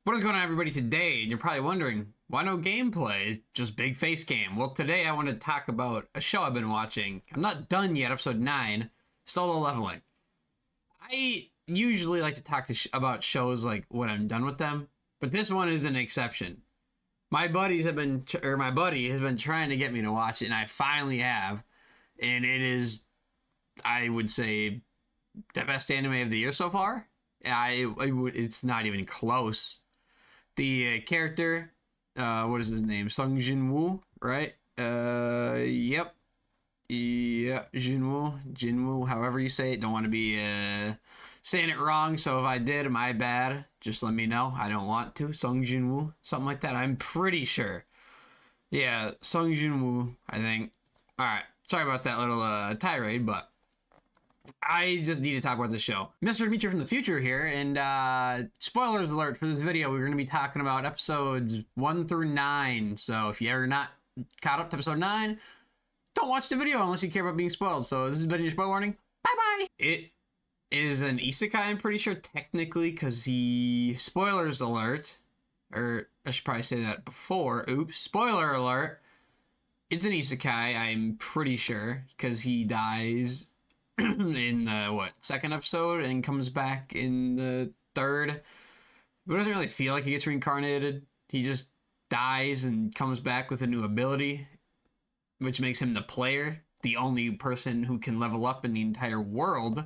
What is going on, everybody, today? And you're probably wondering, why no gameplay? It's just big face cam. Well, today I want to talk about a show I've been watching. I'm not done yet, episode 9, Solo Leveling. I usually like to talk to about shows like when I'm done with them, but this one is an exception. My buddy has been trying to get me to watch it, and I finally have. And it is, I would say, the best anime of the year so far. It's not even close. The character, what is his name? Sung Jin-woo, right? Yep. Yeah, Jinwoo, however you say it. Don't want to be saying it wrong, so if I did, my bad. Just let me know. I don't want to. Sung Jinwoo, something like that. I'm pretty sure. Yeah, Sung Jinwoo, I think. Alright, sorry about that little tirade, but I just need to talk about the show. Mr. Dimitri from the future here, and spoilers alert for this video, we're going to be talking about episodes 1 through 9. So if you're not caught up to episode 9, don't watch the video unless you care about being spoiled. So this has been your spoiler warning. Bye-bye! It is an isekai, I'm pretty sure, technically, because spoilers alert, or I should probably say that before. Oops, spoiler alert. It's an isekai, I'm pretty sure, because he dies in the second episode and comes back in the third, but it doesn't really feel like he gets reincarnated. He just dies and comes back with a new ability, which makes him the player, the only person who can level up in the entire world.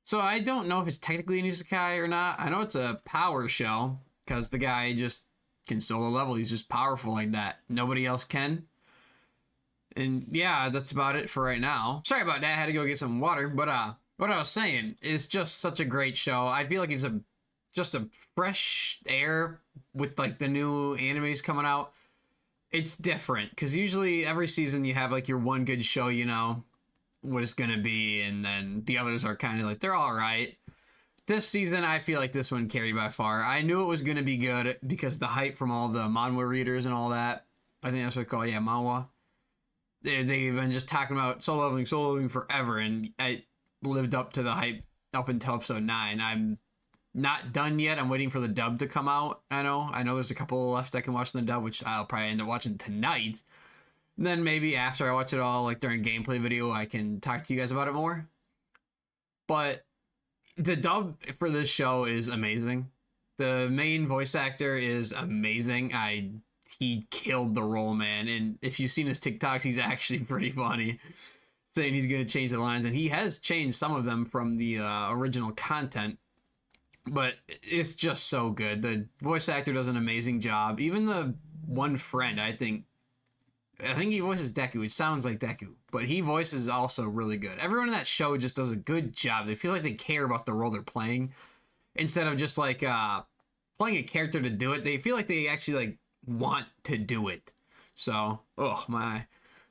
So I don't know if it's technically an isekai or not. I know it's a power show because the guy just can solo level. He's just powerful like that. Nobody else can. And yeah, that's about it for right now. Sorry about that, I had to go get some water, but what I was saying is just such a great show. I feel like it's just a fresh air with like the new animes coming out. It's different because usually every season you have like your one good show, you know what it's gonna be, and then the others are kind of like they're all right. This season, I feel like this one carried by far. I knew it was gonna be good because the hype from all the manhwa readers and all that. I think that's what it's called, yeah, manhwa. They've been just talking about solo leveling forever, and I lived up to the hype up until episode 9. I'm not done yet. I'm waiting for the dub to come out. I know there's a couple left I can watch in the dub, which I'll probably end up watching tonight. And then maybe after I watch it all, like during a gameplay video, I can talk to you guys about it more. But the dub for this show is amazing. The main voice actor is amazing. He killed the role, man. And if you've seen his TikToks, he's actually pretty funny, saying he's going to change the lines. And he has changed some of them from the original content. But it's just so good. The voice actor does an amazing job. Even the one friend, I think he voices Deku. It sounds like Deku. But he voices also really good. Everyone in that show just does a good job. They feel like they care about the role they're playing. Instead of just like playing a character to do it. They feel like they actually like want to do it. So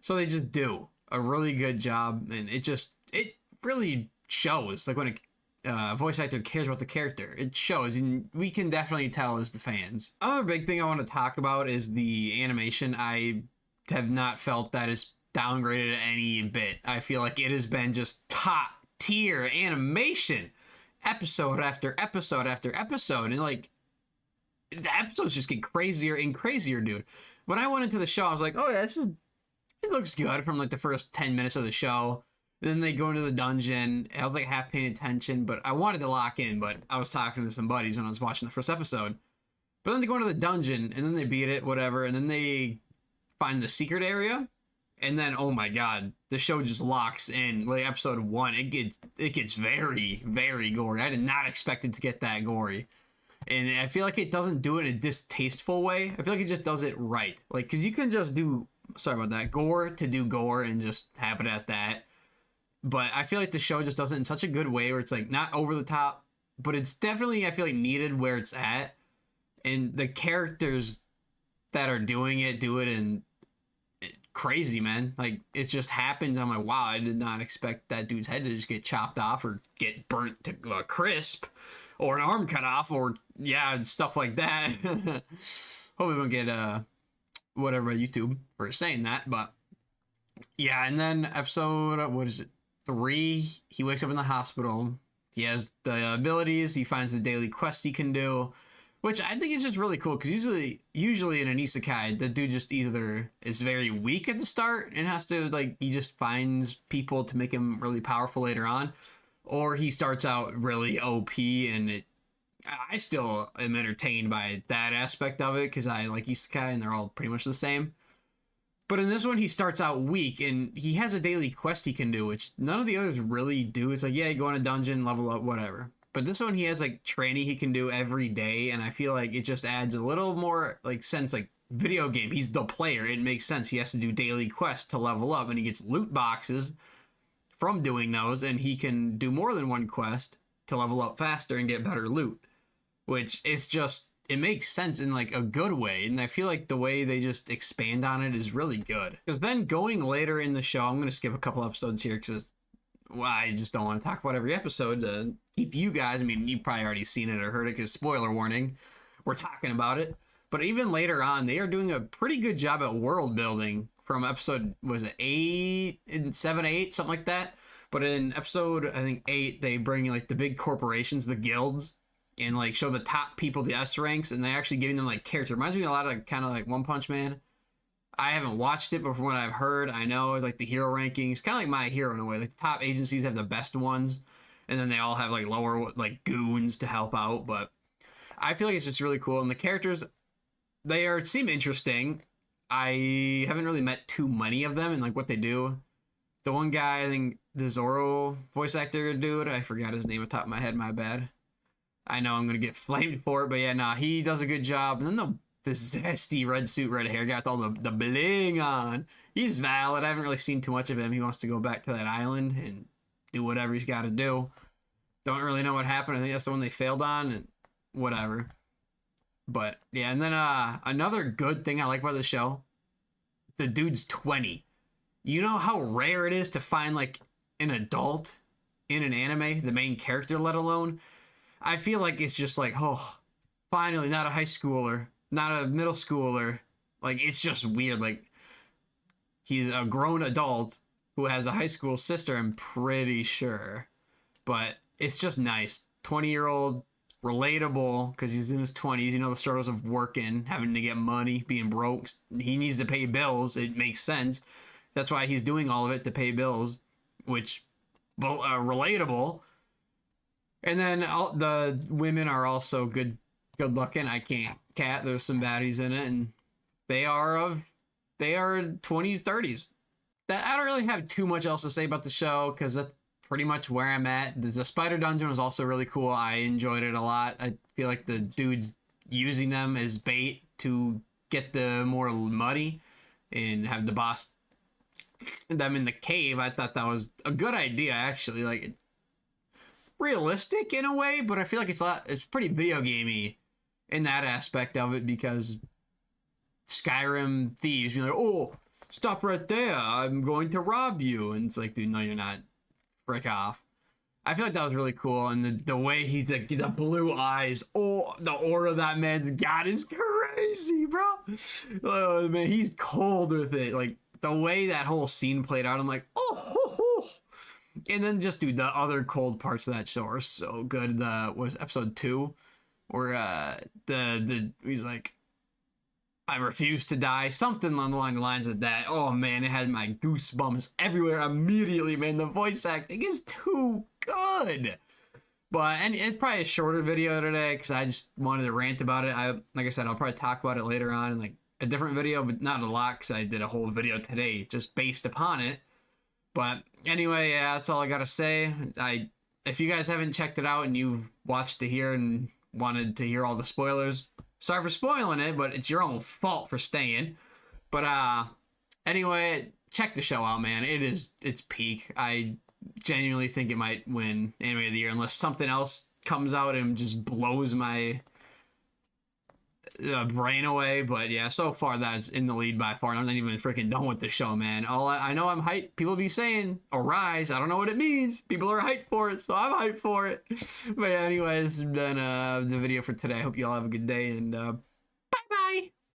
so they just do a really good job, and it really shows like when a voice actor cares about the character. It shows, and we can definitely tell as the fans. Other big thing I want to talk about is the animation. I have not felt that it's downgraded any bit. I feel like it has been just top tier animation episode after episode after episode, and like the episodes just get crazier and crazier, dude. When I went into the show, I was like, oh yeah, it looks good from like the first 10 minutes of the show. And then they go into the dungeon. I was like half paying attention, but I wanted to lock in, but I was talking to some buddies when I was watching the first episode. But then they go into the dungeon, and then they beat it, whatever, and then they find the secret area, and then, oh my god, the show just locks in. Like episode 1, it gets very, very gory. I did not expect it to get that gory. And I feel like it doesn't do it in a distasteful way. I feel like it just does it right. Like, because you can just do, sorry about that, gore to do gore and just have it at that. But I feel like the show just does it in such a good way where it's like not over the top, but it's definitely, I feel like, needed where it's at. And the characters that are doing it do it in crazy, man. Like, it just happens. I'm like, wow, I did not expect that dude's head to just get chopped off or get burnt to a crisp. Or an arm cut off, or yeah, stuff like that. Hopefully we won't get whatever YouTube for saying that, but yeah. And then episode 3, he wakes up in the hospital. He has the abilities. He finds the daily quest he can do, Which I think is just really cool because usually in an isekai, the dude just either is very weak at the start and has to like he just finds people to make him really powerful later on, or he starts out really OP and I still am entertained by that aspect of it because I like isekai and they're all pretty much the same. But in this one, he starts out weak and he has a daily quest he can do, which none of the others really do. It's like, yeah, go in a dungeon, level up, whatever. But this one, he has like training he can do every day, and I feel like it just adds a little more like sense, like video game. He's the player. It makes sense. He has to do daily quests to level up, and he gets loot boxes from doing those, and he can do more than one quest to level up faster and get better loot. Which is just it makes sense in like a good way, and I feel like the way they just expand on it is really good. Because then going later in the show, I'm gonna skip a couple episodes here because well, I just don't want to talk about every episode to keep you guys. I mean, you've probably already seen it or heard it because spoiler warning, we're talking about it. But even later on, they are doing a pretty good job at world building from episode, was it 8 and 7, 8, something like that. But in episode, I think 8, they bring like the big corporations, the guilds, and like show the top people, the S ranks, and they actually giving them like character. Reminds me a lot of kind of like One Punch Man. I haven't watched it, but from what I've heard, I know it's like the hero rankings, kind of like My Hero in a way. Like the top agencies have the best ones, and then they all have like lower like goons to help out. But I feel like it's just really cool, and the characters seem interesting. I haven't really met too many of them and like what they do. The one guy, I think the Zoro voice actor dude, I forgot his name on top of my head. My bad. I know I'm gonna get flamed for it, but yeah, nah, he does a good job. And then the zesty red suit, red hair guy with all the bling on. He's valid. I haven't really seen too much of him. He wants to go back to that island and do whatever he's got to do. Don't really know what happened. I think that's the one they failed on and whatever. But yeah, and then another good thing I like about the show, the dude's 20. You know how rare it is to find like an adult in an anime, the main character, let alone. I feel like it's just like, oh, finally, not a high schooler. Not a middle schooler. Like, it's just weird. Like, he's a grown adult who has a high school sister, I'm pretty sure. But it's just nice. 20-year-old, relatable, because he's in his 20s. You know the struggles of working, having to get money, being broke. He needs to pay bills. It makes sense. That's why he's doing all of it, to pay bills, which, relatable. And then the women are also good looking. I can't cat. There's some baddies in it, and they are 20s, 30s. I don't really have too much else to say about the show because that's pretty much where I'm at. The spider dungeon was also really cool. I enjoyed it a lot. I feel like the dudes using them as bait to get the more muddy and have the boss them in the cave. I thought that was a good idea, actually. Like, realistic in a way, but I feel like it's pretty video gamey in that aspect of it because Skyrim thieves be like, oh, stop right there, I'm going to rob you, and it's like, dude, no, you're not. Frick off. I feel like that was really cool, and the way he's like, the blue eyes, oh, the aura that man's got is crazy, bro. Oh man, he's cold with it. Like the way that whole scene played out, I'm like, oh. And then just, dude, the other cold parts of that show are so good. Was episode 2, where he's like, I refuse to die, something along the lines of that. Oh man, it had my goosebumps everywhere immediately, man. The voice acting is too good. And it's probably a shorter video today because I just wanted to rant about it. Like I said, I'll probably talk about it later on in like a different video, but not a lot because I did a whole video today just based upon it. But anyway, yeah, that's all I gotta say. If you guys haven't checked it out and you've watched to here and wanted to hear all the spoilers, sorry for spoiling it, but it's your own fault for staying. But anyway, check the show out, man. It's peak. I genuinely think it might win Anime of the Year unless something else comes out and just blows my brain away. But yeah, so far that's in the lead by far, and I'm not even freaking done with the show, man. I know I'm hyped. People be saying arise, I don't know what it means. People are hyped for it, so I'm hyped for it. But yeah, anyway, this has been the video for today. I hope you all have a good day, and bye bye.